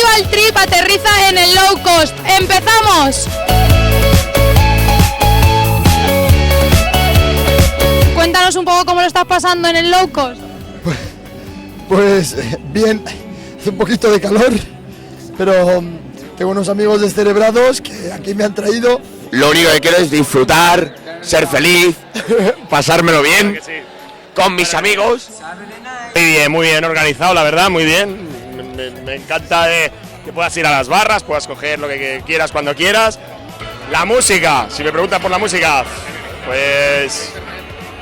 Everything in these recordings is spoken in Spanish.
Festival Trip aterriza en el Low Cost. ¡Empezamos! Cuéntanos un poco cómo lo estás pasando en el Low Cost. Pues bien, hace un poquito de calor, pero tengo unos amigos descerebrados que aquí me han traído. Lo único que quiero es disfrutar, ser feliz, pasármelo bien con mis amigos. Muy bien organizado, la verdad, muy bien. Me encanta que puedas ir a las barras, puedas coger lo que quieras cuando quieras. La música, si me preguntan por la música, pues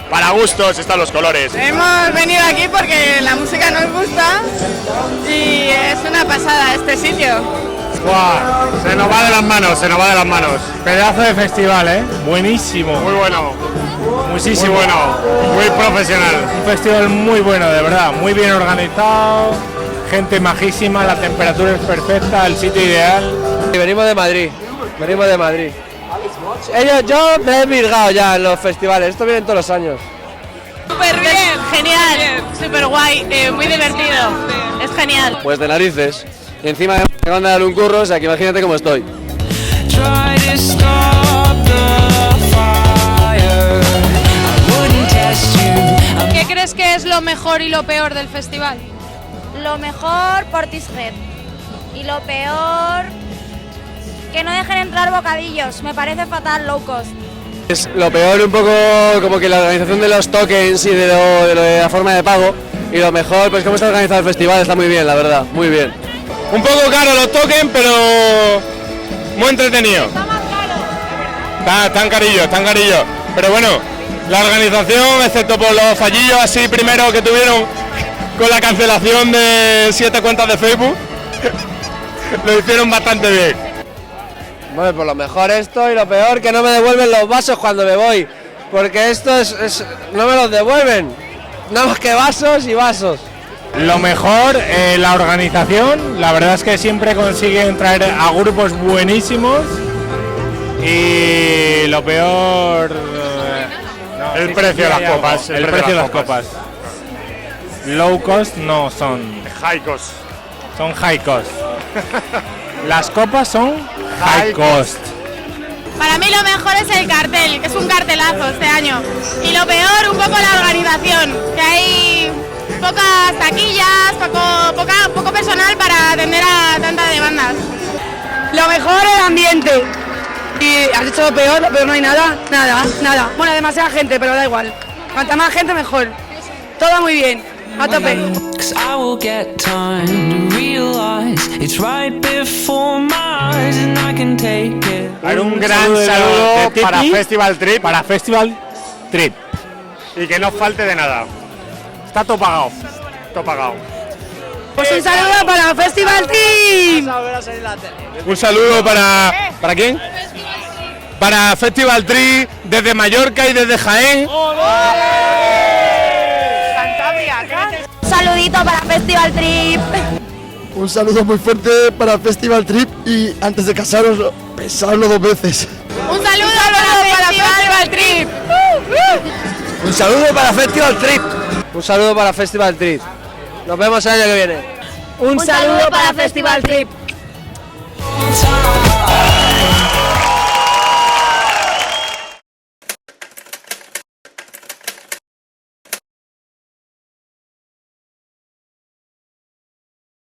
para gustos están los colores. Hemos venido aquí porque la música nos gusta y es una pasada este sitio. ¡Wow! Se nos va de las manos, se nos va de las manos. Pedazo de festival, buenísimo. Muy bueno. Muchísimo. Muy bueno, muy profesional. Un festival muy bueno, de verdad, muy bien organizado, gente majísima, la temperatura es perfecta, el sitio ideal. Venimos de Madrid. Yo me he virgado ya en los festivales, esto viene todos los años. Súper bien, genial, súper guay, muy divertido, es genial. Pues de narices. Y encima me van a dar un curro, o sea que imagínate cómo estoy. ¿Qué crees que es lo mejor y lo peor del festival? Lo mejor, Portishead. Y lo peor, que no dejen entrar bocadillos. Me parece fatal, Low Cost. Es lo peor un poco como que la organización de los tokens y de la forma de pago. Y lo mejor, pues cómo está organizado el festival, está muy bien, la verdad, muy bien. Un poco caro los tokens, pero muy entretenido. Está más caro. Tan carillo. Pero bueno, la organización, excepto por los fallillos así primero que tuvieron con la cancelación de 7 cuentas de Facebook, lo hicieron bastante bien. Bueno, pues lo mejor esto y lo peor que no me devuelven los vasos cuando me voy. Porque esto no me los devuelven. Nada más que vasos y vasos. Lo mejor, la organización, la verdad es que siempre consiguen traer a grupos buenísimos. Y lo peor... El precio de las copas. El precio de las copas. Low cost no son. High cost. Son high cost. Las copas son high cost. Para mí lo mejor es el cartel, que es un cartelazo este año. Y lo peor, un poco la organización, que hay pocas taquillas, poco personal para atender a tantas demandas. Lo mejor el ambiente. Y has dicho lo peor no hay nada. Bueno, demasiada gente, pero da igual. Cuanta más gente, mejor. Todo muy bien, a tope. Un gran saludo para Festival Trip. Para Festival Trip. Y que no falte de nada. Está todo pagado. Pues un saludo para Festival Team. Un saludo ¿para quién? Para Festival Trip desde Mallorca y desde Jaén. Un saludito para Festival Trip. Un saludo muy fuerte para Festival Trip y antes de casaros, pensadlo 2 veces. Un saludo para Festival Trip. Un saludo para Festival Trip. Un saludo para Festival Trip. Nos vemos el año que viene. Un saludo para Festival Trip.